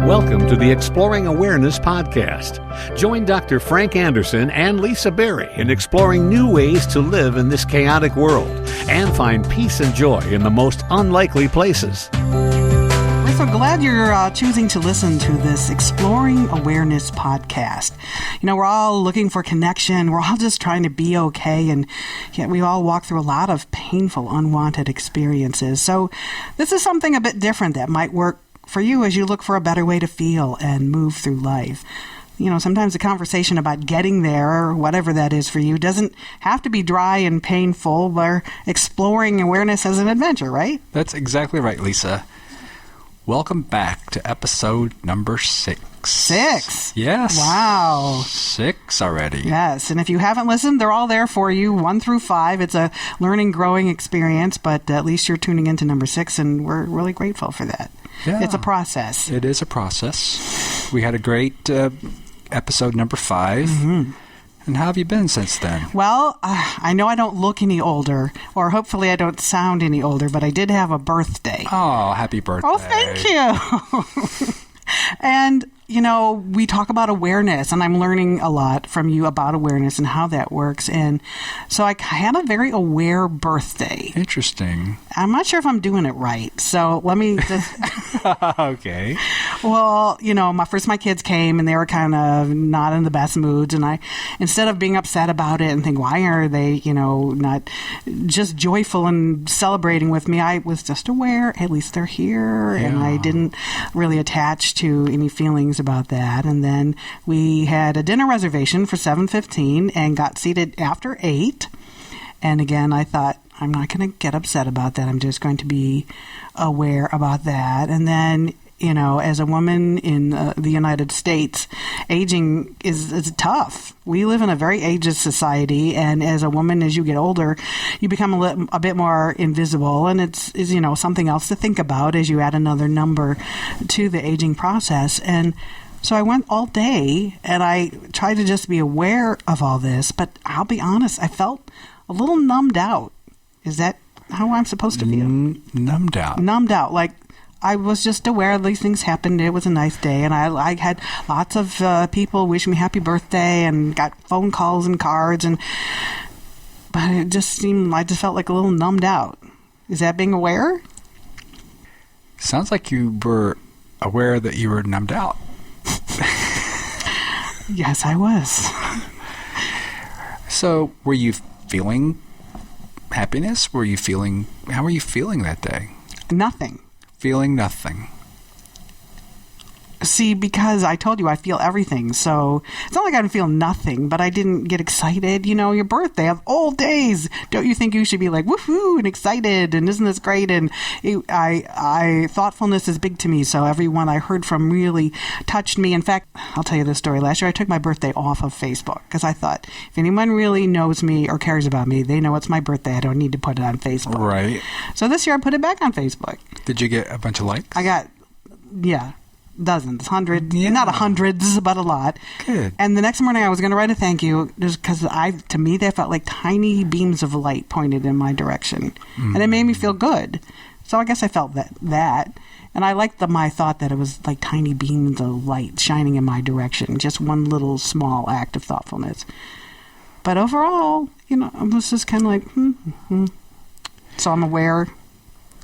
Welcome to the Exploring Awareness podcast. Join Dr. Frank Anderson and Lisa Berry in exploring new ways to live in this chaotic world and find peace and joy in the most unlikely places. We're so glad you're choosing to listen to this Exploring Awareness podcast. You know, we're all looking for connection. We're all just trying to be okay, and yet we all walk through a lot of painful, unwanted experiences. So this is something a bit different that might work for you as you look for a better way to feel and move through life. You know, sometimes the conversation about getting there, or whatever that is for you, doesn't have to be dry and painful. We're exploring awareness as an adventure, right? That's exactly right, Lisa. Welcome back to episode number 6. 6? Yes. Wow. 6 already. Yes, and if you haven't listened, they're all there for you, 1 through 5. It's a learning, growing experience, but at least you're tuning into number 6, and we're really grateful for that. Yeah. It's a process. It is a process. We had a great episode number 5. Mm-hmm. And how have you been since then? Well, I know I don't look any older, or hopefully I don't sound any older, but I did have a birthday. Oh, happy birthday. Oh, thank you. And, you know, we talk about awareness, and I'm learning a lot from you about awareness and how that works. And so I had a very aware birthday. Interesting. I'm not sure if I'm doing it right, so let me just... Okay. Well, you know, my kids came, and they were kind of not in the best moods, and I, instead of being upset about it and think, why are they, you know, not just joyful and celebrating with me, I was just aware, at least they're here, and I didn't really attach to any feelings about that. And then we had a dinner reservation for 7:15 and got seated after 8. And again, I thought, I'm not going to get upset about that. I'm just going to be aware about that. And then, you know, as a woman in the United States, aging is tough. We live in a very ageist society, and as a woman, as you get older, you become a bit more invisible, and it's you know, something else to think about as you add another number to the aging process. And so I went all day, and I tried to just be aware of all this, but I'll be honest, I felt a little numbed out. Is that how I'm supposed to feel? Numbed out. Numbed out, like, I was just aware these things happened. It was a nice day, and I had lots of people wish me happy birthday and got phone calls and cards, but it just seemed, I just felt like a little numbed out. Is that being aware? Sounds like you were aware that you were numbed out. Yes, I was. So, were you feeling happiness? How were you feeling that day? Nothing. Feeling nothing. See, because I told you I feel everything, so it's not like I feel nothing, but I didn't get excited. You know, your birthday of all days. Don't you think you should be like, woohoo, and excited, and isn't this great? And thoughtfulness is big to me, so everyone I heard from really touched me. In fact, I'll tell you this story. Last year I took my birthday off of Facebook because I thought, if anyone really knows me or cares about me, they know it's my birthday. I don't need to put it on Facebook. Right. So this year I put it back on Facebook. Did you get a bunch of likes? I got, dozens, hundreds, not hundreds, but a lot. Good. And the next morning I was going to write a thank you just because to me, they felt like tiny beams of light pointed in my direction. And it made me feel good. So I guess I felt that. And I liked my thought that it was like tiny beams of light shining in my direction. Just one little small act of thoughtfulness. But overall, you know, I was just kind of like, So I'm aware.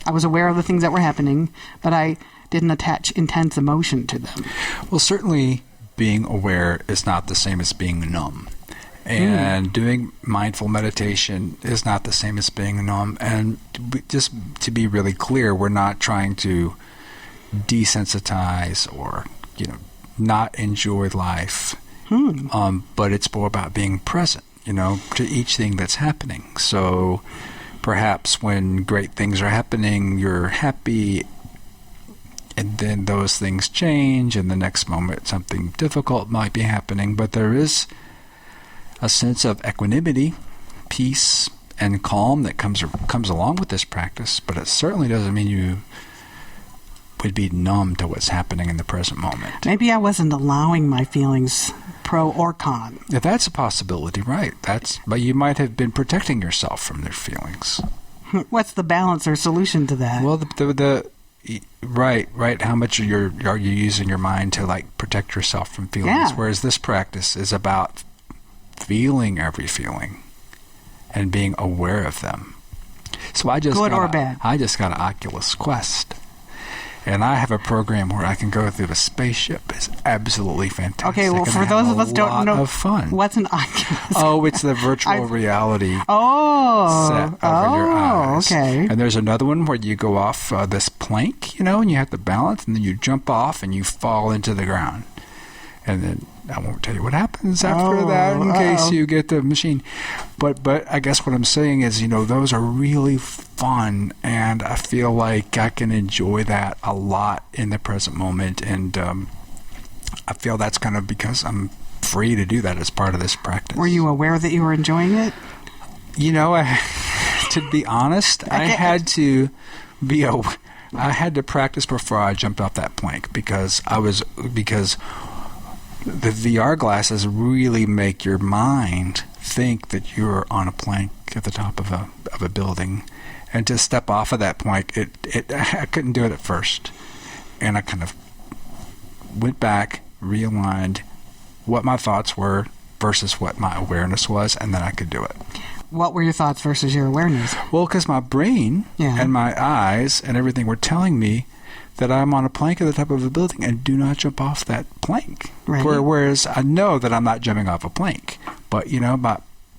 I was aware of the things that were happening, but I didn't attach intense emotion to them. Well, certainly being aware is not the same as being numb. And doing mindful meditation is not the same as being numb. And just to be really clear, we're not trying to desensitize or, you know, not enjoy life. But it's more about being present, you know, to each thing that's happening. So perhaps when great things are happening, you're happy, and then those things change, and the next moment something difficult might be happening. But there is a sense of equanimity, peace, and calm that comes along with this practice. But it certainly doesn't mean you would be numb to what's happening in the present moment. Maybe I wasn't allowing my feelings, pro or con. Yeah, that's a possibility, right? But you might have been protecting yourself from their feelings. What's the balance or solution to that? Well, Right. How much are you using your mind to like protect yourself from feelings? Yeah. Whereas this practice is about feeling every feeling and being aware of them. So I just Good or bad? I just got an Oculus Quest. And I have a program where I can go through the spaceship. It's absolutely fantastic. Okay, well, for those of us who don't know, of fun. What's an Oculus? Oh, it's the virtual reality set over your eyes. Okay. And there's another one where you go off this plank, and you have to balance, and then you jump off and you fall into the ground. And then I won't tell you what happens after that in case you get the machine. But I guess what I'm saying is, those are really fun, and I feel like I can enjoy that a lot in the present moment. And I feel that's kind of because I'm free to do that as part of this practice. Were you aware that you were enjoying it? To be honest, I had to practice before I jumped off that plank because the VR glasses really make your mind think that you're on a plank at the top of a building, and to step off of that plank, I couldn't do it at first, and I kind of went back, realigned what my thoughts were versus what my awareness was, and then I could do it. What were your thoughts versus your awareness? Well, because my brain and my eyes and everything were telling me that I'm on a plank at the top of a building and do not jump off that plank. Right. Whereas I know that I'm not jumping off a plank. But,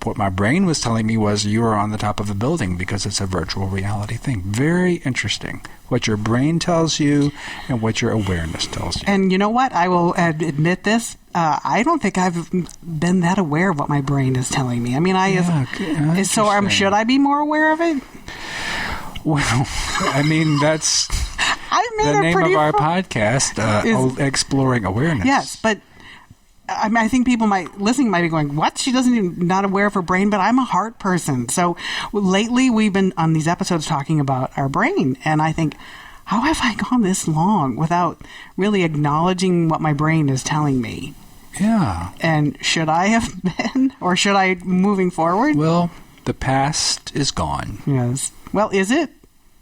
what my brain was telling me was you are on the top of a building because it's a virtual reality thing. Very interesting. What your brain tells you and what your awareness tells you. And you know what? I will admit this. I don't think I've been that aware of what my brain is telling me. I mean, so should I be more aware of it? Well, I mean, that's the name of our podcast, Exploring Awareness. Yes, but I think people listening might be going, what? She doesn't even not aware of her brain, but I'm a heart person. So lately we've been on these episodes talking about our brain, and I think, how have I gone this long without really acknowledging what my brain is telling me? Yeah. And should I have been, or should I moving forward? Well, the past is gone. Yes. Well, is it?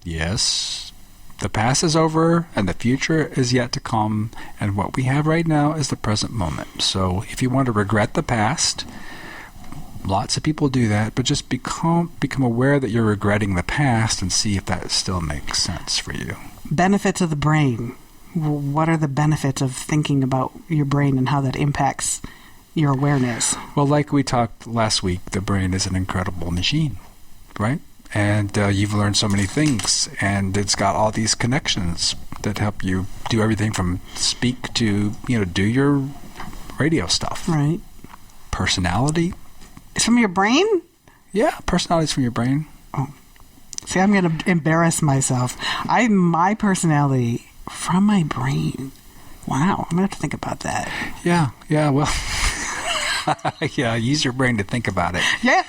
Yes. The past is over, and the future is yet to come, and what we have right now is the present moment. So if you want to regret the past, lots of people do that, but just become aware that you're regretting the past and see if that still makes sense for you. Benefits of the brain. What are the benefits of thinking about your brain and how that impacts your awareness? Well, like we talked last week, the brain is an incredible machine, right? And you've learned so many things, and it's got all these connections that help you do everything from speak to, do your radio stuff. Right. Personality. It's from your brain? Yeah, personality's from your brain. Oh. See, I'm going to embarrass myself. My personality from my brain. Wow, I'm going to have to think about that. Yeah, well... yeah, use your brain to think about it. Yeah.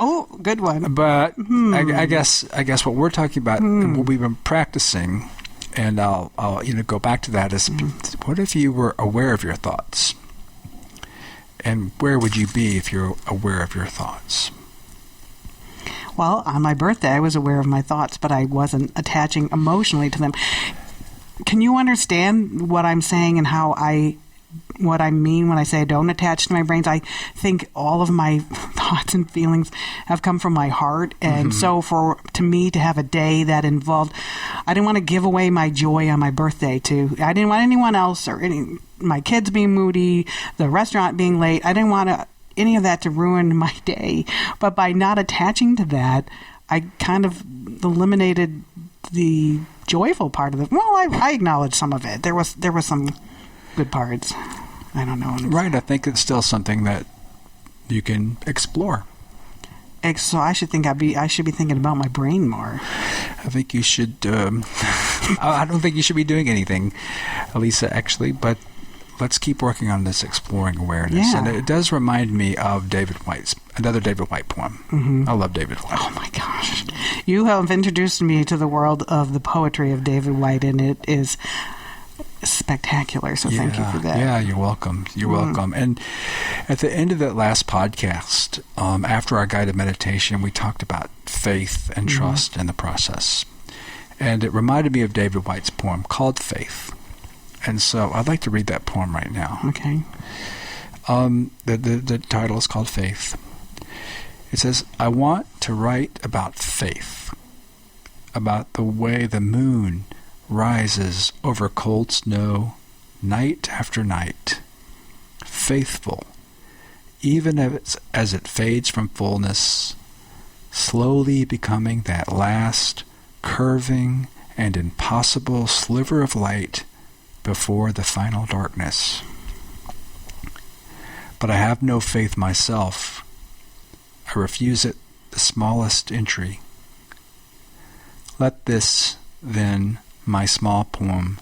Oh, good one. But I guess what we're talking about, what we've been practicing, and I'll go back to that is, what if you were aware of your thoughts? And where would you be if you're aware of your thoughts? Well, on my birthday, I was aware of my thoughts, but I wasn't attaching emotionally to them. Can you understand what I'm saying and what I mean when I say I don't attach to my brains? I think all of my thoughts and feelings have come from my heart. And so to me to have a day that involved, I didn't want to give away my joy on my birthday I didn't want anyone else or my kids being moody, the restaurant being late. I didn't want any of that to ruin my day. But by not attaching to that, I kind of eliminated the joyful part of it. Well, I acknowledge some of it. There was some good parts. I don't know. Right. I think it's still something that you can explore. So I should be thinking about my brain more. I think you should. I don't think you should be doing anything, Elisa, actually, but let's keep working on this exploring awareness. Yeah. And it does remind me of another David Whyte poem. I love David Whyte. Oh my gosh. You have introduced me to the world of the poetry of David Whyte, and it is spectacular, so thank you for that. Yeah, you're welcome. You're welcome. And at the end of that last podcast, after our guided meditation, we talked about faith and trust in the process. And it reminded me of David Whyte's poem called Faith. And so I'd like to read that poem right now. Okay. The title is called Faith. It says, I want to write about faith, about the way the moon rises over cold snow night after night, faithful, even as it fades from fullness, slowly becoming that last curving and impossible sliver of light before the final darkness. But I have no faith myself. I refuse it the smallest entry. Let this, then, my small poem,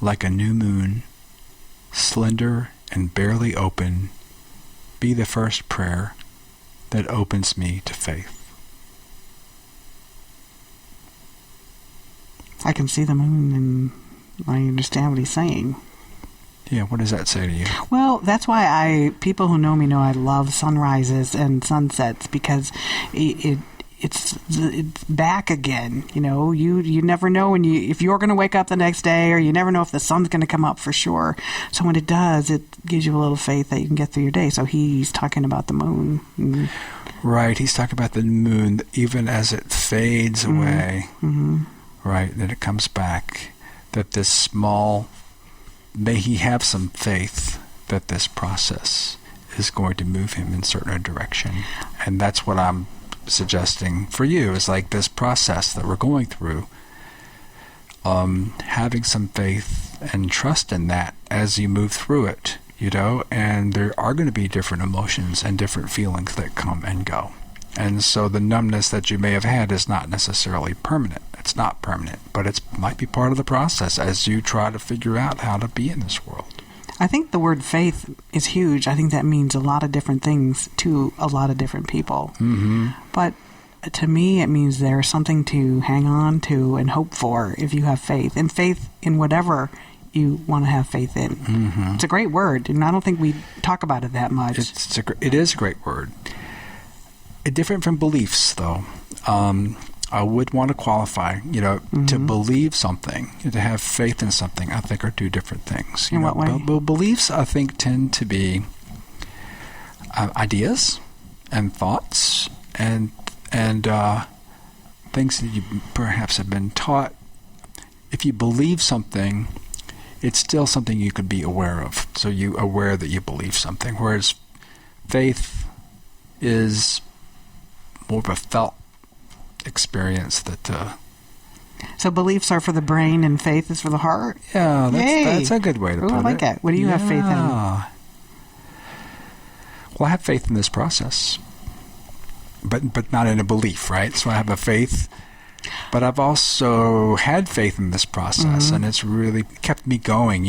like a new moon, slender and barely open, be the first prayer that opens me to faith. I can see the moon and I understand what he's saying. Yeah, what does that say to you? Well, that's why people who know me know I love sunrises and sunsets, because it's back again. You know, you never know if you're going to wake up the next day, or you never know if the sun's going to come up for sure. So when it does, it gives you a little faith that you can get through your day. So he's talking about the moon. Mm-hmm. Right, he's talking about the moon, even as it fades away. Mm-hmm. Right, then it comes back. That this small, may he have some faith that this process is going to move him in certain direction. And that's what I'm suggesting for you, is like this process that we're going through, having some faith and trust in that as you move through it, you know, and there are going to be different emotions and different feelings that come and go. And so the numbness that you may have had is not necessarily permanent. It's not permanent, but it might be part of the process as you try to figure out how to be in this world. I think the word faith is huge. I think that means a lot of different things to a lot of different people. Mm-hmm. But to me, it means there's something to hang on to and hope for if you have faith. And faith in whatever you want to have faith in. Mm-hmm. It's a great word, and I don't think we talk about it that much. It is a great word. Different from beliefs, though. I would want to qualify, to believe something, to have faith in something, I think are two different things. In what way? Beliefs, I think, tend to be ideas and thoughts and things that you perhaps have been taught. If you believe something, it's still something you could be aware of. So you're aware that you believe something, whereas faith is more of a felt experience that so beliefs are for the brain and faith is for the heart? Yeah, that's a good way to put it. I like it. What do you have faith in? Well, I have faith in this process, but not in a belief, right? So I have a faith, but I've also had faith in this process, and it's really kept me going,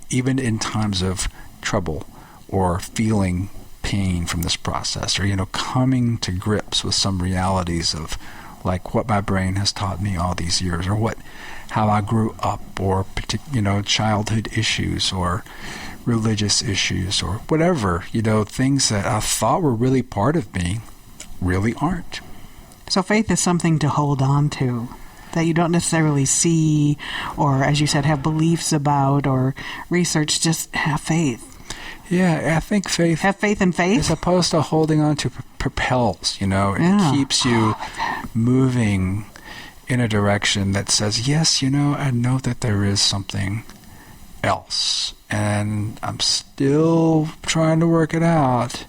even in times of trouble or feeling pain from this process, or coming to grips with some realities of like what my brain has taught me all these years, or how I grew up, or childhood issues or religious issues, or whatever, things that I thought were really part of me really aren't. So faith is something to hold on to that you don't necessarily see, or as you said, have beliefs about or research. Just have faith. Yeah, I think faith... Have faith in faith? As opposed to holding on to propels, It keeps you moving in a direction that says, yes, I know that there is something else. And I'm still trying to work it out.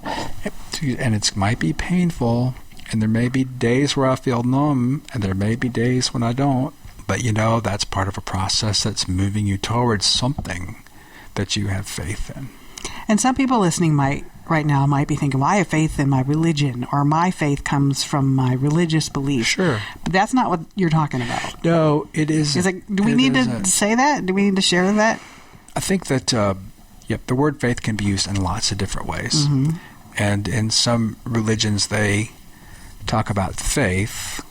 And it might be painful. And there may be days where I feel numb. And there may be days when I don't. But, that's part of a process that's moving you towards something that you have faith in. And some people listening right now might be thinking, well, I have faith in my religion, or my faith comes from my religious belief. Sure. But that's not what you're talking about. No, it isn't. Is it, do we need to say that? Do we need to share that? I think that, the word faith can be used in lots of different ways. Mm-hmm. And in some religions, they talk about faith,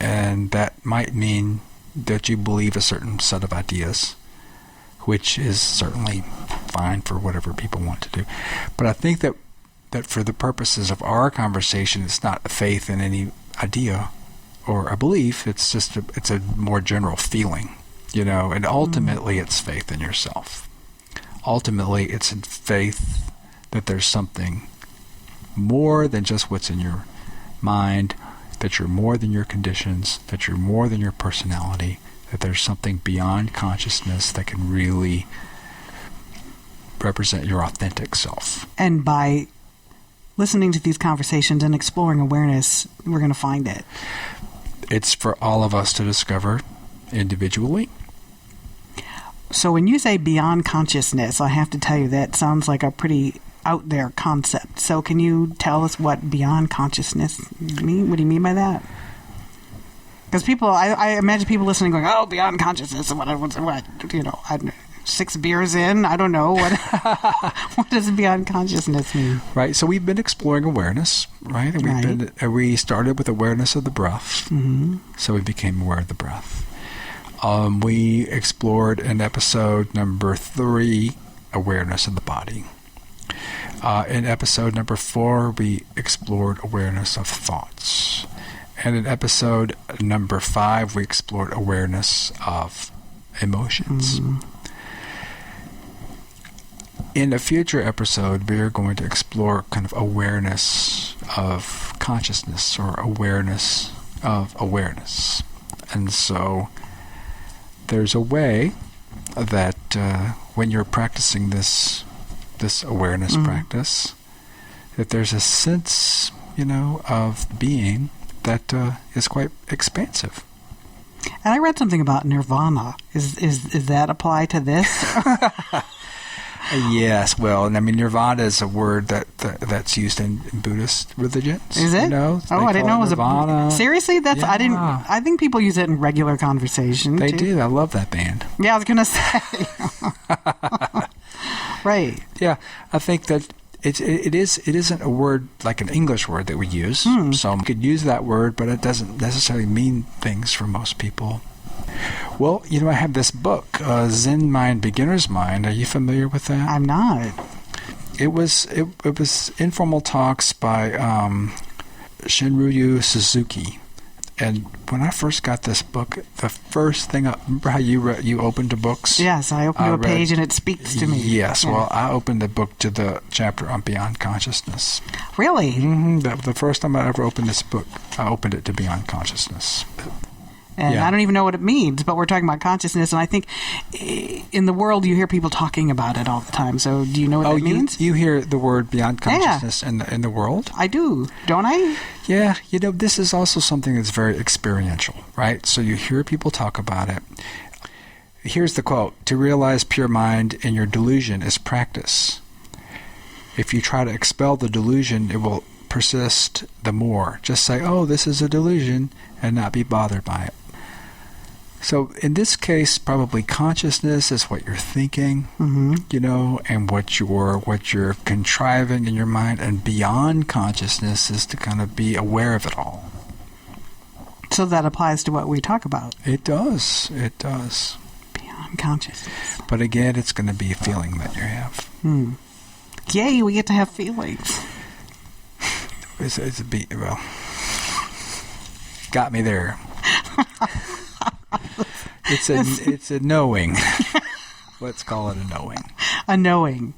and that might mean that you believe a certain set of ideas, which is certainly fine for whatever people want to do. But I think that for the purposes of our conversation, it's not a faith in any idea or a belief. It's just it's a more general feeling, and ultimately it's faith in yourself. Ultimately, it's in faith that there's something more than just what's in your mind, that you're more than your conditions, that you're more than your personality, that there's something beyond consciousness that can really represent your authentic self. And by listening to these conversations and exploring awareness, we're going to find it. It's for all of us to discover individually. So when you say beyond consciousness, I have to tell you that sounds like a pretty out there concept. So can you tell us what beyond consciousness mean? What do you mean by that? Because people, I imagine people listening going, "Oh, beyond consciousness," and what 6 beers in, I don't know what. What does beyond consciousness mean? Right. So we've been exploring awareness, right? And we started with awareness of the breath. Mm-hmm. So we became aware of the breath. We explored in episode number 3 awareness of the body. In episode number 4, we explored awareness of thoughts. And in episode number 5, we explored awareness of emotions. Mm-hmm. In a future episode, we are going to explore kind of awareness of consciousness or awareness of awareness. And so there's a way that when you're practicing this awareness practice, that there's a sense, of being that is quite expansive. And I read something about nirvana. Is that apply to this? Yes, well, and I mean, nirvana is a word that's used in Buddhist religions. Is it? I didn't know it was nirvana. Seriously? That's Yeah. I think people use it in regular conversation. They too. do. I love that band. Yeah, I was gonna say. Right. Yeah, I think that it isn't a word like an English word that we use. So we could use that word, but it doesn't necessarily mean things for most people. Well, I have this book, Zen Mind, Beginner's Mind. Are you familiar with that? I'm not. It was informal talks by Shinryu Suzuki. And when I first got this book, the first thing, remember how you opened the books? Yes, I opened a page and it speaks to me. Yes, yeah. Well, I opened the book to the chapter on Beyond Consciousness. Really? Mm-hmm. The first time I ever opened this book, I opened it to Beyond Consciousness. And I don't even know what it means, but we're talking about consciousness, and I think in the world you hear people talking about it all the time. So do you know what that means? You hear the word beyond consciousness in the world? I do, don't I? Yeah, this is also something that's very experiential, right? So you hear people talk about it. Here's the quote: "To realize pure mind in your delusion is practice. If you try to expel the delusion, it will persist the more. Just say, oh, this is a delusion, and not be bothered by it." So in this case, probably consciousness is what you're thinking, and what you're contriving in your mind, and beyond consciousness is to kind of be aware of it all. So that applies to what we talk about. It does. It does. Beyond consciousness. But again, it's going to be a feeling that you have. Yay, we get to have feelings. Well, got me there. It's a knowing. Let's call it a knowing. A knowing.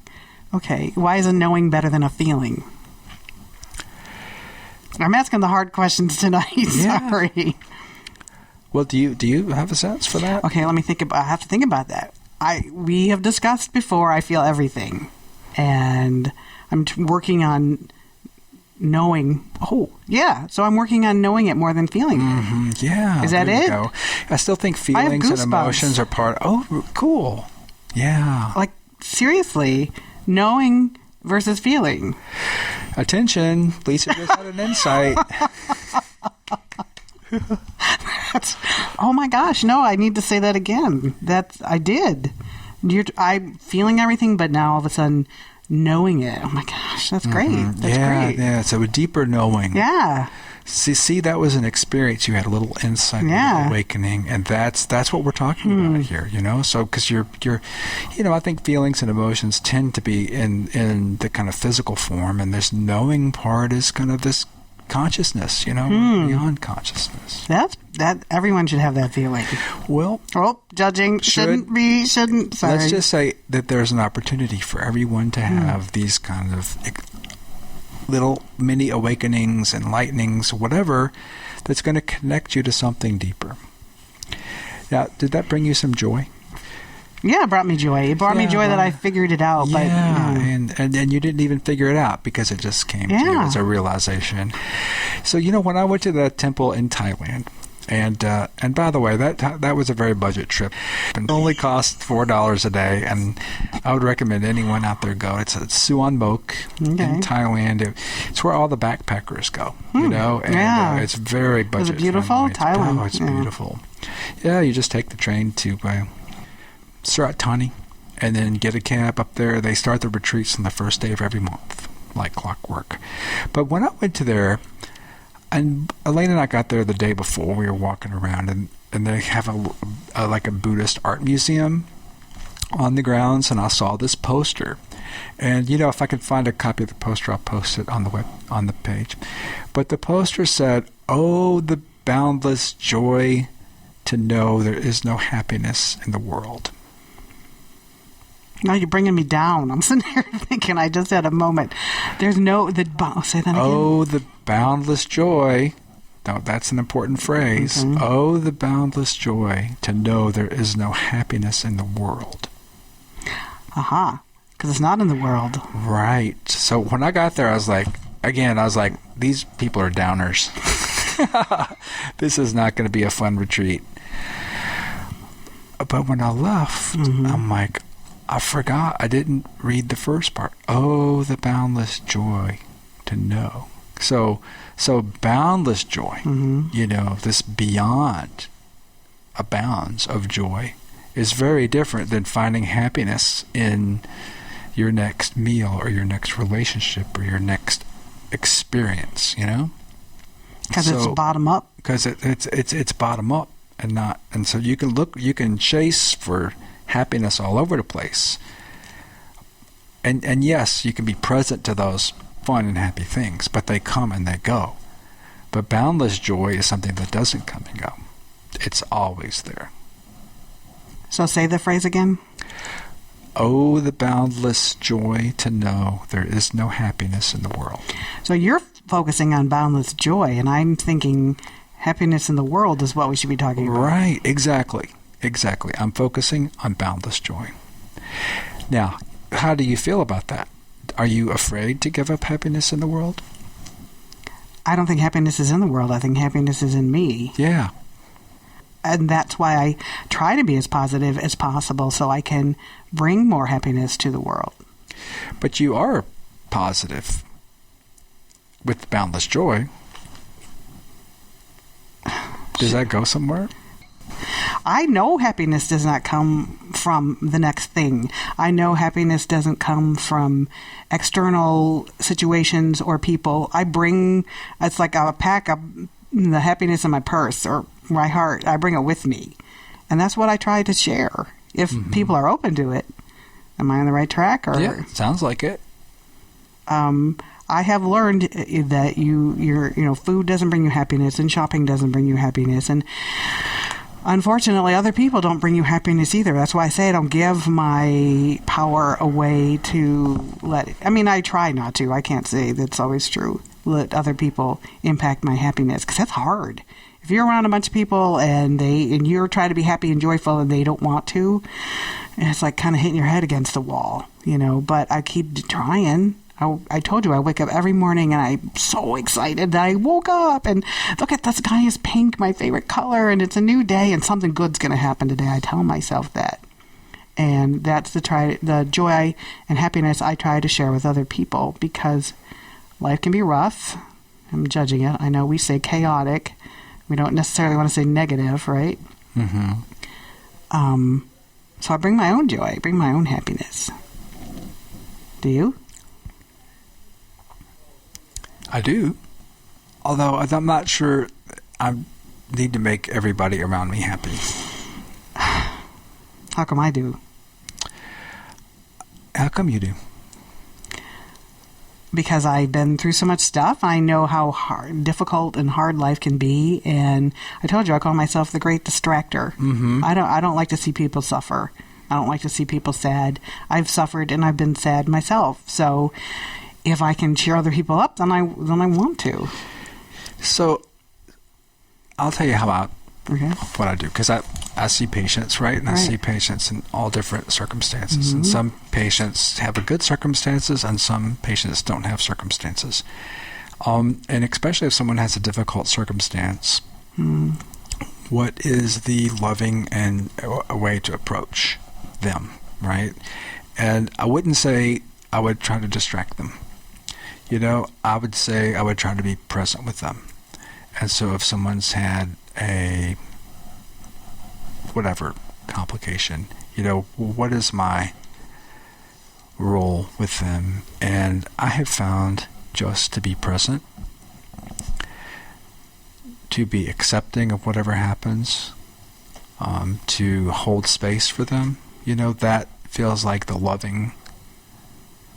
Okay. Why is a knowing better than a feeling? I'm asking the hard questions tonight. Yeah. Sorry. Well, do you have a sense for that? Okay, let me think. I have to think about that. We have discussed before. I feel everything, and I'm working on knowing. Oh, yeah. So I'm working on knowing it more than feeling it. Yeah. Is that it? Go. I still think feelings and emotions are part. Oh, cool. Yeah. Like, seriously, knowing versus feeling. Attention. Lisa just had an insight. Oh my gosh, no, I need to say that again. I did. I'm feeling everything, but now all of a sudden knowing it. Oh my gosh, that's great. That's great. Yeah, so a deeper knowing. Yeah. See, that was an experience. You had a little insight, a little awakening, and that's what we're talking about here, So, because you're, I think feelings and emotions tend to be in the kind of physical form, and this knowing part is kind of this consciousness, beyond consciousness. That everyone should have that feeling. Well, judging shouldn't. Sorry. Let's just say that there's an opportunity for everyone to have these kind of little mini awakenings, enlightenings, whatever, that's going to connect you to something deeper. Now, did that bring you some joy? Yeah, it brought me joy. It brought me joy that I figured it out. Yeah, but, and you didn't even figure it out because it just came to you as a realization. So, when I went to that temple in Thailand, and by the way, that was a very budget trip. It only cost $4 a day, and I would recommend anyone out there go. It's Suan Mok in Thailand. It's where all the backpackers go, and it's very budget. Was it beautiful? Thailand. Oh, it's beautiful. Yeah, you just take the train to Surat Thani, and then get a cab up there. They start the retreats on the first day of every month, like clockwork. But when I went to there, and Elaine and I got there the day before, we were walking around, and they have a Buddhist art museum on the grounds, and I saw this poster. And, if I could find a copy of the poster, I'll post it on the page. But the poster said, "Oh, the boundless joy to know there is no happiness in the world." No, you're bringing me down. I'm sitting here thinking I just had a moment. Say that again. Oh, the boundless joy. No, that's an important phrase. Okay. Oh, the boundless joy to know there is no happiness in the world. Aha. Because it's not in the world. Right. So when I got there, I was like, these people are downers. This is not going to be a fun retreat. But when I left, I'm like, I forgot. I didn't read the first part. Oh, the boundless joy to know. So boundless joy, this beyond a bounds of joy is very different than finding happiness in your next meal or your next relationship or your next experience, Because it's bottom up. Because it's bottom up and so you can chase for happiness all over the place. And yes, you can be present to those fun and happy things, but they come and they go. But boundless joy is something that doesn't come and go. It's always there. So say the phrase again. Oh, the boundless joy to know there is no happiness in the world. So you're focusing on boundless joy, and I'm thinking happiness in the world is what we should be talking about. Right, exactly. I'm focusing on boundless joy. Now, how do you feel about that? Are you afraid to give up happiness in the world? I don't think happiness is in the world. I think happiness is in me. Yeah. And that's why I try to be as positive as possible so I can bring more happiness to the world. But you are positive with boundless joy. Does that go somewhere? I know happiness does not come from the next thing. I know happiness doesn't come from external situations or people. It's like I pack up the happiness in my purse or my heart. I bring it with me. And that's what I try to share. If people are open to it. Am I on the right track? Yeah, sounds like it. I have learned that your food doesn't bring you happiness and shopping doesn't bring you happiness. And unfortunately, other people don't bring you happiness either. That's why I say I don't give my power away to I try not to. I can't say that's always true. Let other people impact my happiness because that's hard. If you're around a bunch of people and you're trying to be happy and joyful and they don't want to, it's like kind of hitting your head against the wall, But I keep trying. I told you I wake up every morning and I'm so excited that I woke up and look at the sky is pink, my favorite color, and it's a new day and something good's going to happen today. I tell myself that. And that's the joy and happiness I try to share with other people because life can be rough. I'm judging it. I know we say chaotic. We don't necessarily want to say negative, right? So I bring my own joy. I bring my own happiness. Do you? I do. Although I'm not sure I need to make everybody around me happy. How come I do? How come you do? because I've been through so much stuff. I know how difficult and hard life can be, and I told you I call myself the great distractor. Mm-hmm. I don't like to see people suffer. I don't like to see people sad. I've suffered and I've been sad myself. So if I can cheer other people up, then I want to. So I'll tell you what I do, because I see patients, right? And I see patients in all different circumstances. Mm-hmm. And some patients have a good circumstances, and some patients don't have circumstances. And especially if someone has a difficult circumstance, what is the loving and a way to approach them, right? And I wouldn't say I would try to distract them. I would say I would try to be present with them. And so if someone's had a whatever complication, what is my role with them? And I have found just to be present, to be accepting of whatever happens, to hold space for them, that feels like the loving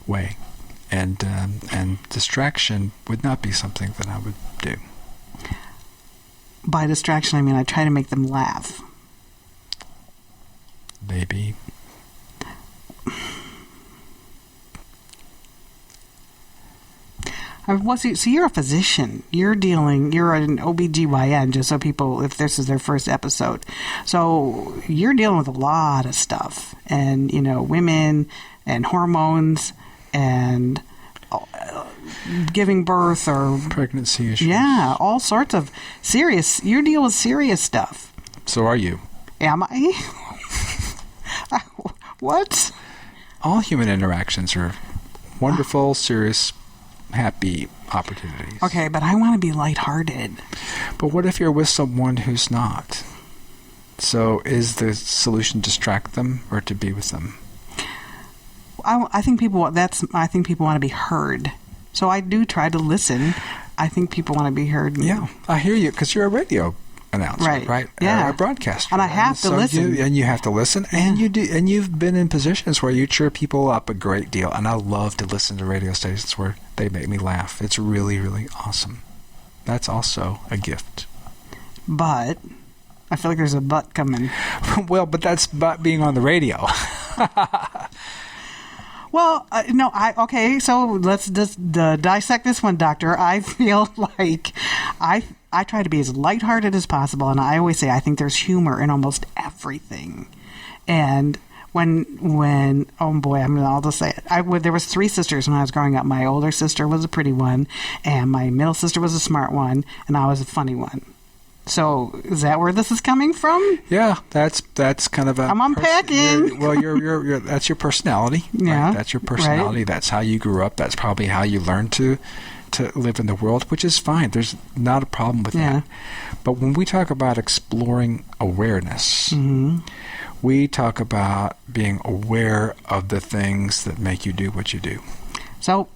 way. And distraction would not be something that I would do. By distraction, I mean I try to make them laugh. Maybe. So you're a physician. You're an OBGYN, just so people, if this is their first episode. So you're dealing with a lot of stuff. And, women and hormones and giving birth or pregnancy issues. Yeah, all sorts of you deal with serious stuff. So are you. Am I? What? All human interactions are wonderful, serious, happy opportunities. Okay, but I want to be lighthearted. But what if you're with someone who's not? So is the solution distract them or to be with them? I think people want to be heard. So I do try to listen. I think people want to be heard. Yeah, I hear you, because you're a radio announcer, right? Yeah, or a broadcaster, and I have to listen. You have to listen, and you do. And you've been in positions where you cheer people up a great deal. And I love to listen to radio stations where they make me laugh. It's really, really awesome. That's also a gift. But I feel like there's a but coming. Well, but that's but being on the radio. Well, no, okay, so let's just dissect this one, Doctor. I feel like I try to be as lighthearted as possible, and I always say I think there's humor in almost everything. And when oh boy, I'll just say it. There was 3 sisters when I was growing up. My older sister was a pretty one, and my middle sister was a smart one, and I was a funny one. So is that where this is coming from? Yeah, that's kind of a. I'm unpacking. You're that's your personality. Yeah, right? That's your personality. Right. That's how you grew up. That's probably how you learned to live in the world, which is fine. There's not a problem with that. But when we talk about exploring awareness, we talk about being aware of the things that make you do what you do. So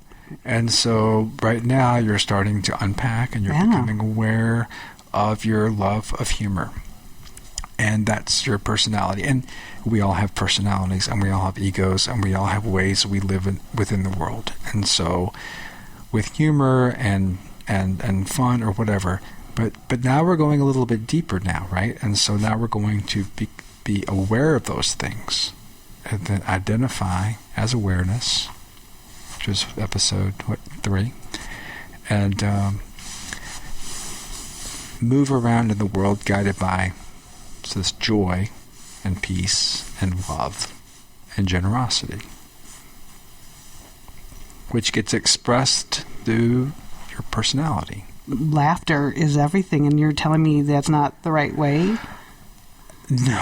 right now you're starting to unpack, and you're becoming aware of your love of humor. And that's your personality. And we all have personalities, and we all have egos, and we all have ways we live within the world. And so with humor and fun or whatever, but now we're going a little bit deeper now, right? And so now we're going to be aware of those things, and then identify as awareness, which is episode 3, and move around in the world guided by this joy and peace and love and generosity, which gets expressed through your personality. Laughter is everything, and you're telling me that's not the right way? No,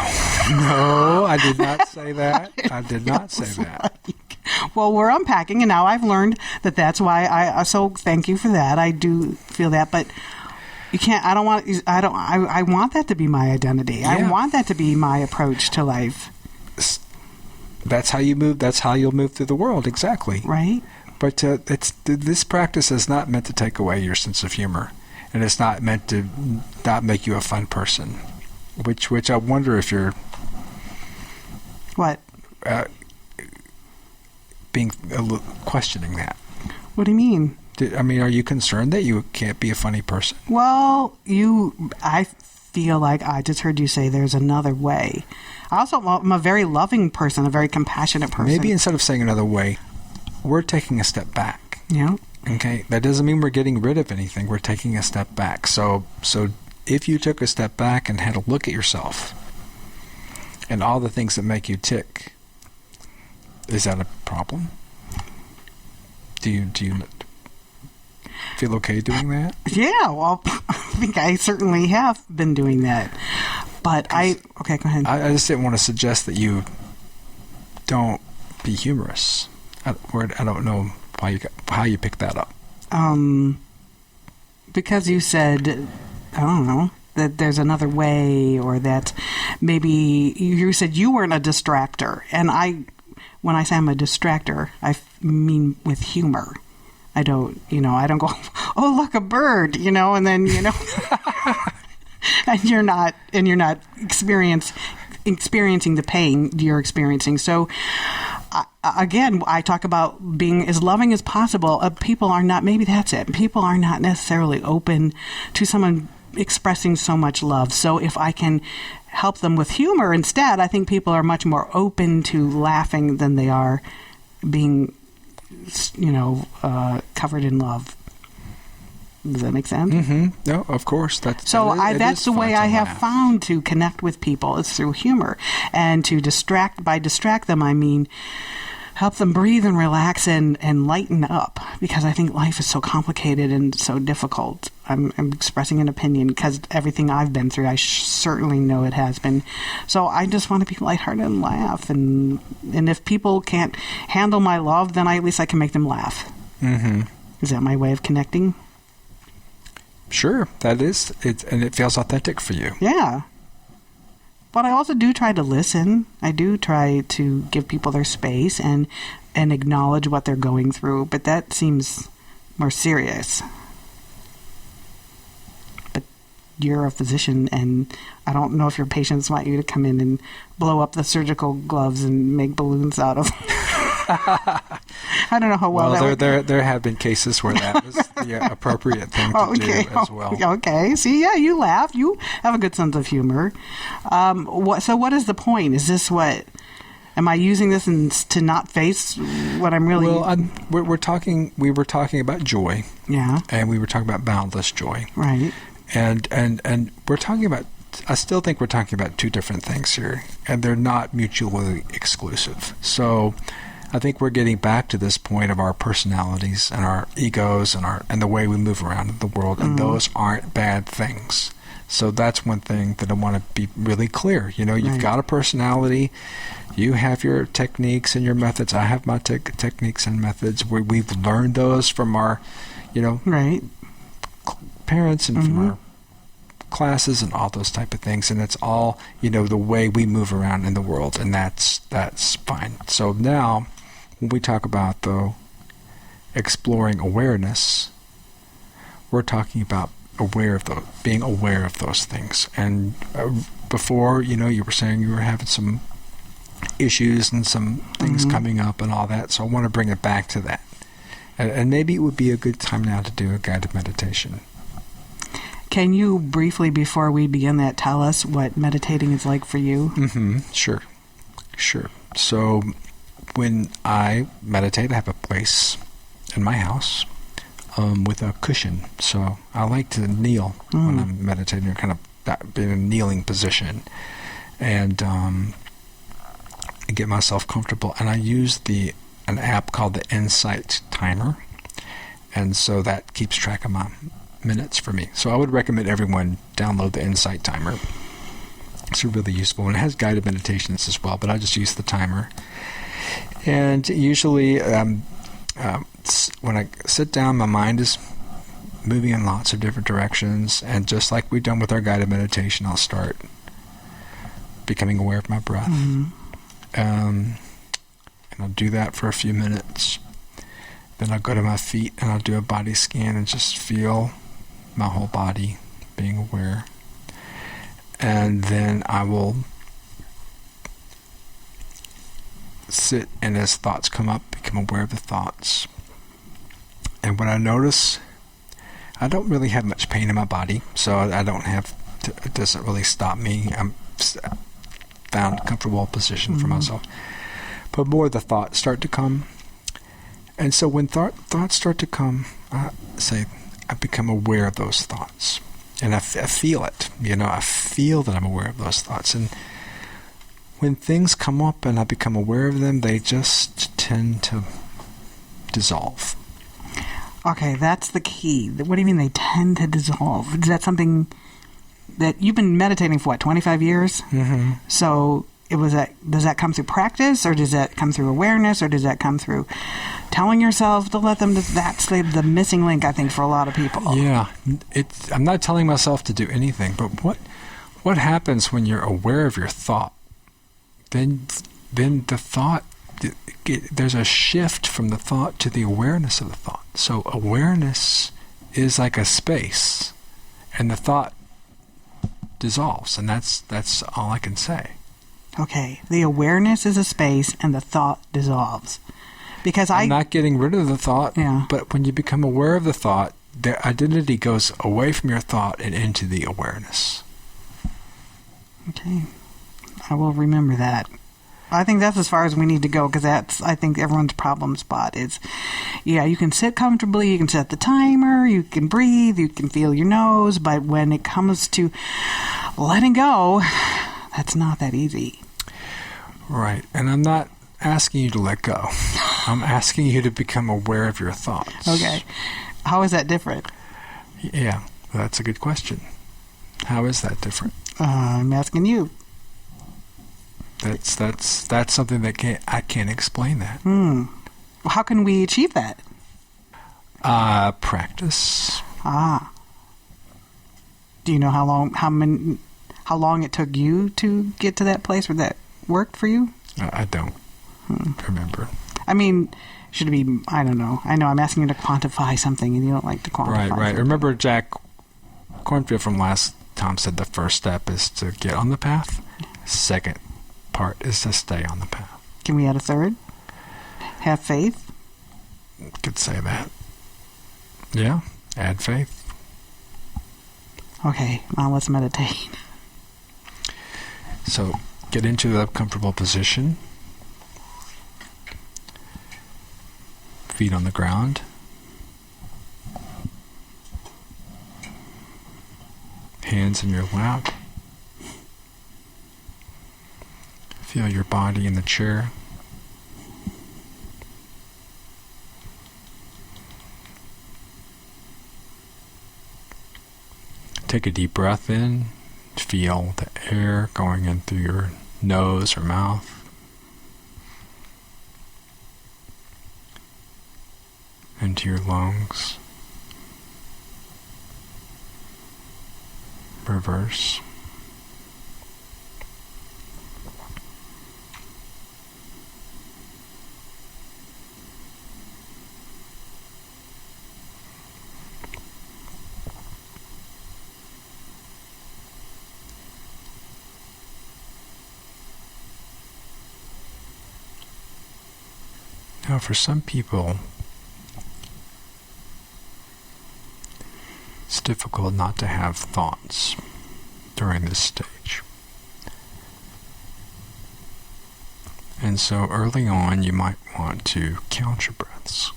I did not say that. I did not say that. Well, we're unpacking, and now I've learned that that's why so thank you for that. I do feel that, but you can't. I want that to be my identity. Yeah. I want that to be my approach to life. That's how you move. That's how you'll move through the world. Exactly. Right. But this practice is not meant to take away your sense of humor, and it's not meant to not make you a fun person. Which I wonder if you're what being questioning that. What do you mean? Are you concerned that you can't be a funny person? Well, I feel like I just heard you say there's another way. I'm a very loving person, a very compassionate person. Maybe instead of saying another way, we're taking a step back. Yeah. Okay, that doesn't mean we're getting rid of anything. We're taking a step back. So if you took a step back and had a look at yourself and all the things that make you tick, is that a problem? Do you feel okay doing that? Yeah, well, I think I certainly have been doing that. But okay, go ahead. I just didn't want to suggest that you don't be humorous. I don't know how you picked that up. Because you said, I don't know, that there's another way, or that maybe you said you weren't a distractor. And when I say I'm a distractor, I mean with humor. I don't go, oh, look, a bird, and then, and you're not experiencing the pain you're experiencing. So, again, I talk about being as loving as possible. People are not, maybe that's it. People are not necessarily open to someone expressing so much love. So if I can help them with humor instead, I think people are much more open to laughing than they are being, covered in love. Does that make sense? Mm-hmm. No, of course. That's the way I have found to connect with people is through humor, and to distract them, I mean help them breathe and relax and lighten up, because I think life is so complicated and so difficult. I'm expressing an opinion because everything I've been through, I certainly know it has been. So I just want to be lighthearted and laugh, and if people can't handle my love, then at least I can make them laugh. Mm-hmm. Is that my way of connecting? Sure, that is it, and it feels authentic for you. Yeah. But I also do try to listen. I do try to give people their space and acknowledge what they're going through. But that seems more serious. But you're a physician, and I don't know if your patients want you to come in and blow up the surgical gloves and make balloons out of them. I don't know how well that would... there have been cases where that was the appropriate thing to do as well. Okay. See, yeah, you laugh. You have a good sense of humor. So what is the point? Is this what... Am I using this to not face what I'm really... Well, we were talking about joy. Yeah. And we were talking about boundless joy. Right. And we're talking about... I still think we're talking about two different things here, and they're not mutually exclusive. So... I think we're getting back to this point of our personalities and our egos and the way we move around in the world, and those aren't bad things. So that's one thing that I want to be really clear. You've got a personality, you have your techniques and your methods. I have my techniques and methods. We've learned those from our, parents and from our classes and all those type of things, and it's all the way we move around in the world, and that's fine. So now, when we talk about exploring awareness, we're talking about being aware of those things. And before, you were saying you were having some issues and some things coming up and all that. So I want to bring it back to that, and maybe it would be a good time now to do a guided meditation. Can you briefly, before we begin that, tell us what meditating is like for you? Mm-hmm. Sure. So when I meditate, I have a place in my house with a cushion. So I like to kneel when I'm meditating, or kind of be in a kneeling position, and get myself comfortable. And I use an app called the Insight Timer, and so that keeps track of my minutes for me. So I would recommend everyone download the Insight Timer. It's really useful, and it has guided meditations as well, but I just use the timer. And usually when I sit down, my mind is moving in lots of different directions, and just like we've done with our guided meditation, I'll start becoming aware of my breath. And I'll do that for a few minutes. Then I'll go to my feet and I'll do a body scan and just feel my whole body, being aware. And then I will sit, and as thoughts come up, become aware of the thoughts. And what I notice, I don't really have much pain in my body, so I don't have to, it doesn't really stop me. I'm found a comfortable position for myself. But more the thoughts start to come. And so when thoughts start to come, I become aware of those thoughts. And I feel it. I feel that I'm aware of those thoughts. And when things come up and I become aware of them, they just tend to dissolve. Okay, that's the key. What do you mean they tend to dissolve? Is that something that you've been meditating for, 25 years? Mm-hmm. So does that come through practice, or does that come through awareness, or does that come through telling yourself to let them? That's the missing link, I think, for a lot of people. Yeah, I'm not telling myself to do anything, but what happens when you're aware of your thought? Then the thought, there's a shift from the thought to the awareness of the thought. So awareness is like a space, and the thought dissolves, and that's all I can say. Okay, the awareness is a space, and the thought dissolves. Because I'm not getting rid of the thought, but when you become aware of the thought, the identity goes away from your thought and into the awareness. Okay, I will remember that. I think that's as far as we need to go, because that's, I think, everyone's problem spot is, you can sit comfortably, you can set the timer, you can breathe, you can feel your nose, but when it comes to letting go, that's not that easy. Right, and I'm not asking you to let go. I'm asking you to become aware of your thoughts. Okay. How is that different? Yeah, that's a good question. How is that different? I'm asking you. That's something that I can't explain that. Well, how can we achieve that? Practice. Do you know how long it took you to get to that place where that worked for you? I don't remember. I mean, should it be? I don't know. I know I'm asking you to quantify something, and you don't like to quantify. Right. Something. Remember Jack Cornfield from last time said the first step is to get on the path. Second part is to stay on the path. Can we add a third? Have faith? Could say that. Yeah, add faith. Okay, now let's meditate. So get into the comfortable position. Feet on the ground. Hands in your lap. Feel your body in the chair. Take a deep breath in. Feel the air going in through your nose or mouth. Into your lungs. Reverse. Now, for some people, it's difficult not to have thoughts during this stage. And so early on, you might want to count your breaths.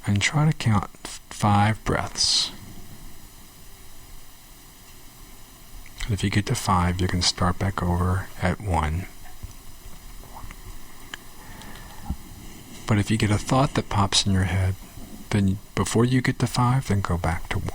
And try to count 5 breaths. And if you get to 5, you can start back over at 1. But if you get a thought that pops in your head, then before you get to 5, then go back to 1.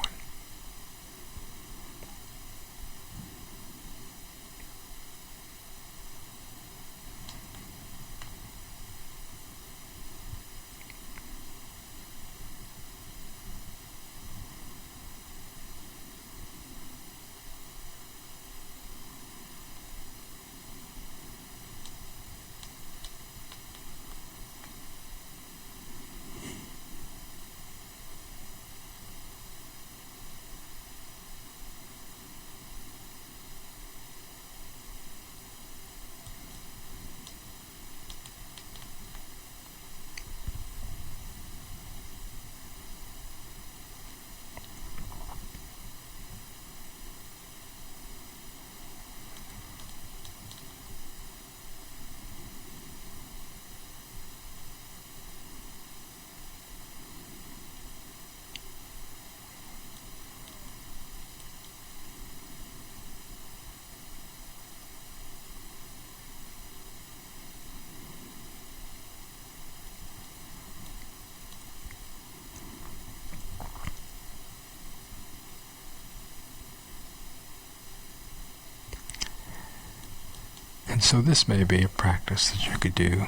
So this may be a practice that you could do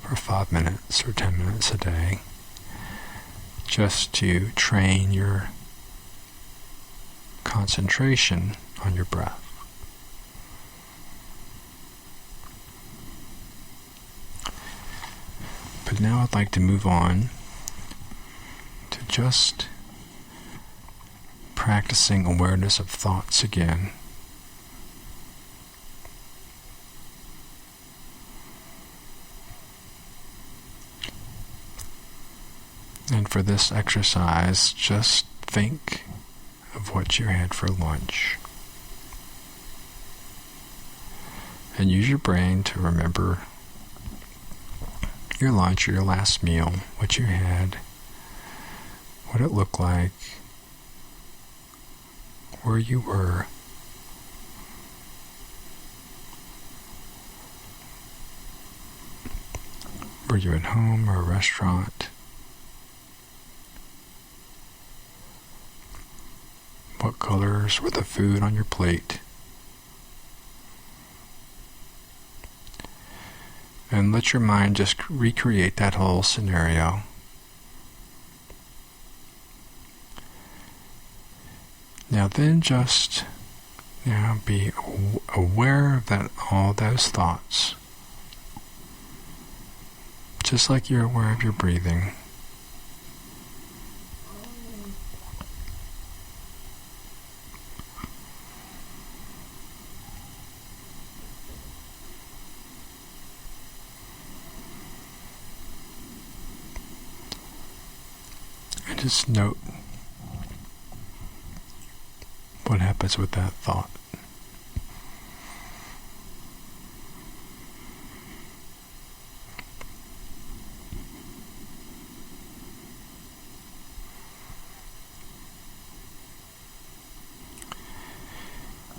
for 5 minutes or 10 minutes a day, just to train your concentration on your breath. But now I'd like to move on to just practicing awareness of thoughts again. And for this exercise, just think of what you had for lunch. And use your brain to remember your lunch or your last meal, what you had, what it looked like, where you were. Were you at home or a restaurant? What colors were the food on your plate? And let your mind just recreate that whole scenario. Now then just be aware of that, all those thoughts. Just like you're aware of your breathing. And just note what happens with that thought.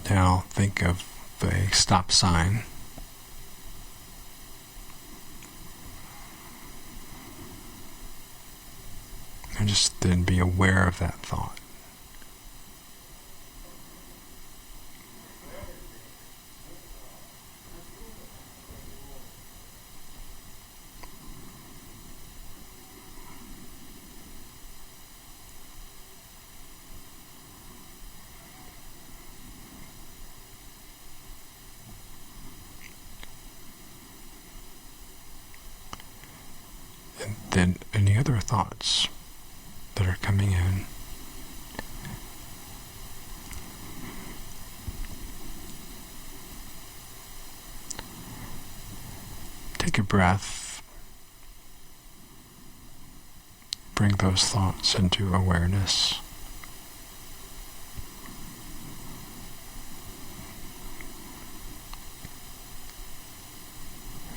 Now think of a stop sign. And just then be aware of that thought. And then any other thoughts that are coming in. Take a breath. Bring those thoughts into awareness.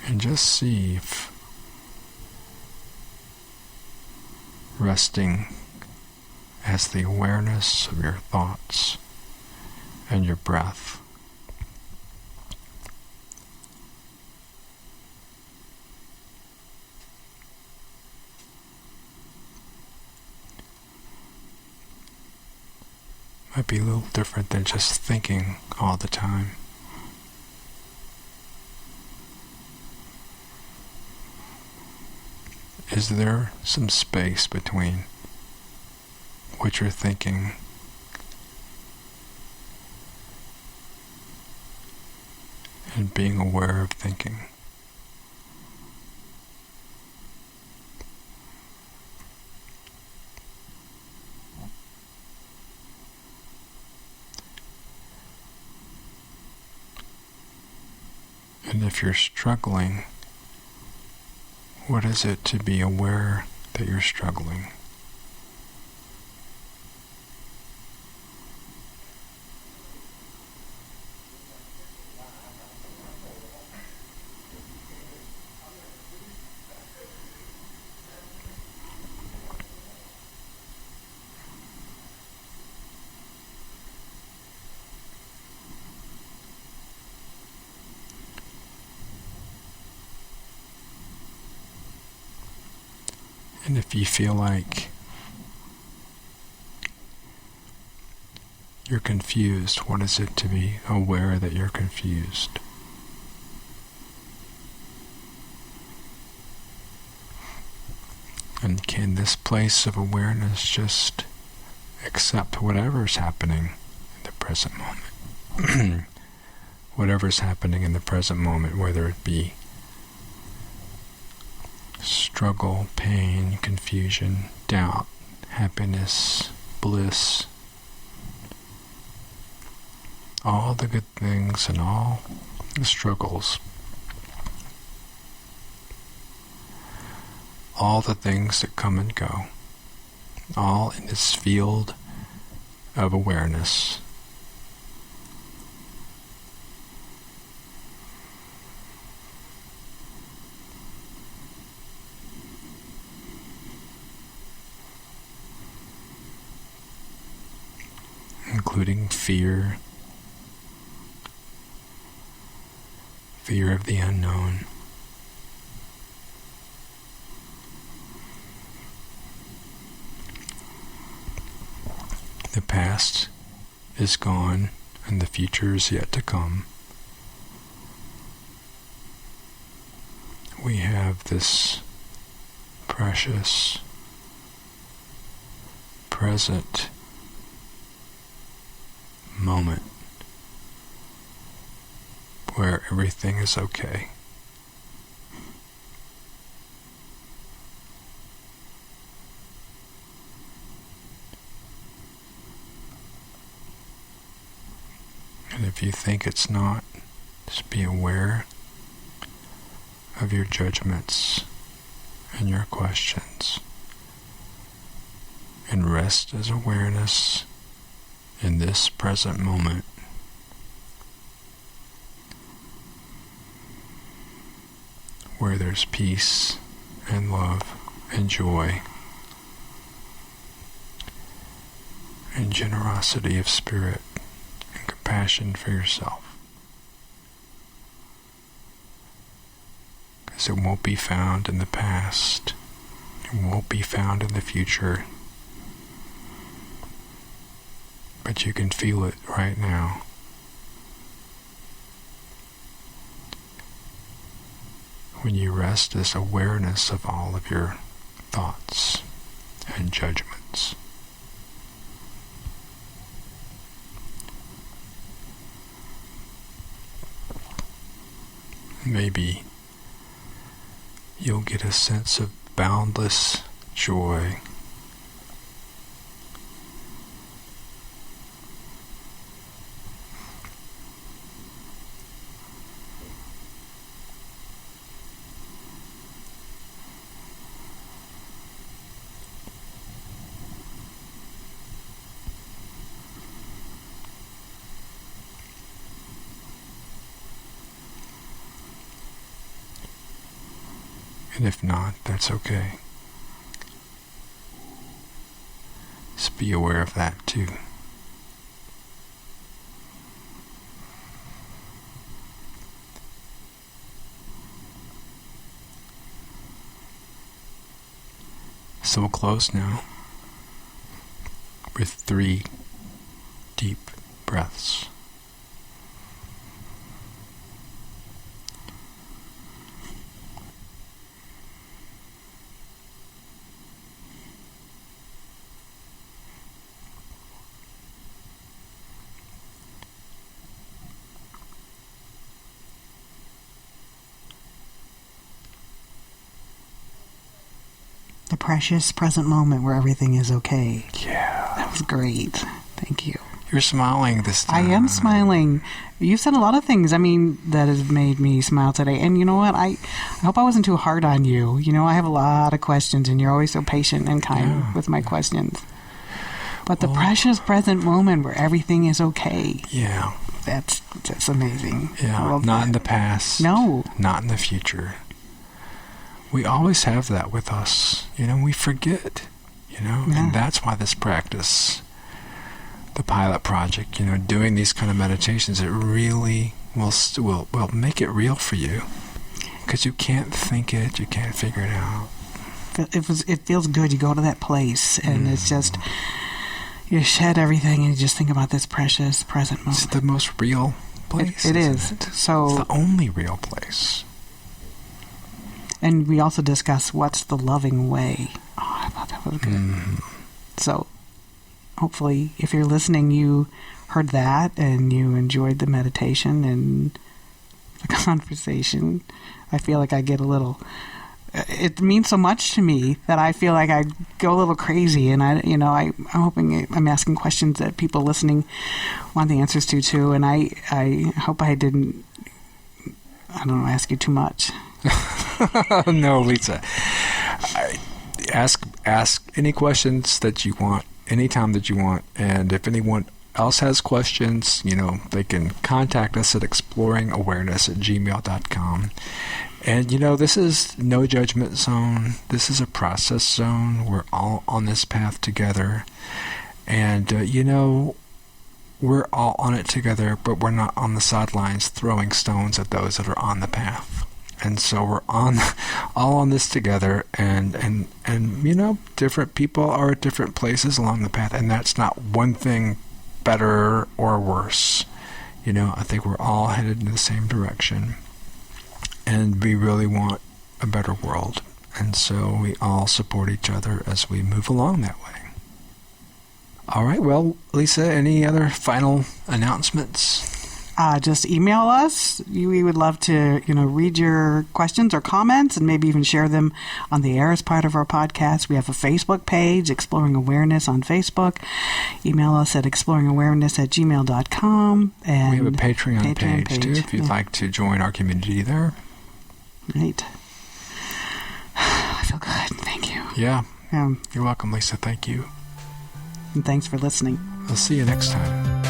And just see if resting as the awareness of your thoughts and your breath. Might be a little different than just thinking all the time. Is there some space between what you're thinking and being aware of thinking? And if you're struggling, what is it to be aware that you're struggling? And if you feel like you're confused, what is it to be aware that you're confused? And can this place of awareness just accept whatever's happening in the present moment? Whatever's happening in the present moment, whether it be struggle, pain, confusion, doubt, happiness, bliss, all the good things and all the struggles, all the things that come and go, all in this field of awareness. Including fear of the unknown, the past is gone and the future is yet to come. We have this precious present moment where everything is okay. And if you think it's not, just be aware of your judgments and your questions, and rest as awareness in this present moment. Where there's peace and love and joy and generosity of spirit and compassion for yourself. Because it won't be found in the past, it won't be found in the future, but you can feel it right now. When you rest as awareness of all of your thoughts and judgments. Maybe you'll get a sense of boundless joy. And if not, that's okay. Just be aware of that too. So we'll close now with 3 deep breaths. The precious present moment where everything is okay. Yeah. That was great. Thank you. You're smiling this time. I am smiling. You said a lot of things, that have made me smile today. And you know what? I hope I wasn't too hard on you. I have a lot of questions, and you're always so patient and kind with my questions. But the precious present moment where everything is okay. Yeah. That's amazing. Yeah. Not in the past. No. Not in the future. We always have that with us. We forget, Yeah. And that's why this practice, the pilot project, doing these kind of meditations, it really will make it real for you. Because you can't think it, you can't figure it out. It feels good. You go to that place, and it's just, you shed everything, and you just think about this precious present moment. It's the most real place. It is. So it's the only real place. And we also discuss what's the loving way. Oh, Okay. So hopefully, if you're listening, you heard that and you enjoyed the meditation and the conversation. I feel like I get a little... It means so much to me that I feel like I go a little crazy, and I'm hoping I'm asking questions that people listening want the answers to too. And I hope I didn't, ask you too much. No, Lisa. Ask any questions that you want, anytime that you want, and if anyone else has questions, they can contact us at exploringawareness@gmail.com. And, this is no judgment zone. This is a process zone. We're all on this path together. And, we're all on it together, but we're not on the sidelines throwing stones at those that are on the path. And so we're all on this together. And different people are at different places along the path. And that's not one thing better or worse. I think we're all headed in the same direction. And we really want a better world. And so we all support each other as we move along that way. All right. Well, Lisa, any other final announcements? Just email us. We would love to, read your questions or comments and maybe even share them on the air as part of our podcast. We have a Facebook page, Exploring Awareness on Facebook. Email us at exploringawareness@gmail.com. And we have a Patreon page too, if you'd like to join our community there. Right. I feel good. Thank you. Yeah. You're welcome, Lisa. Thank you. And thanks for listening. I'll see you next time.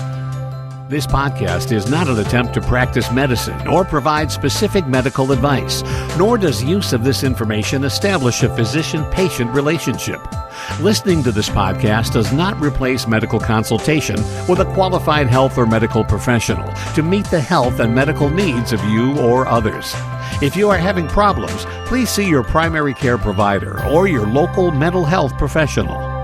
This podcast is not an attempt to practice medicine or provide specific medical advice, nor does use of this information establish a physician-patient relationship. Listening to this podcast does not replace medical consultation with a qualified health or medical professional to meet the health and medical needs of you or others. If you are having problems, please see your primary care provider or your local mental health professional.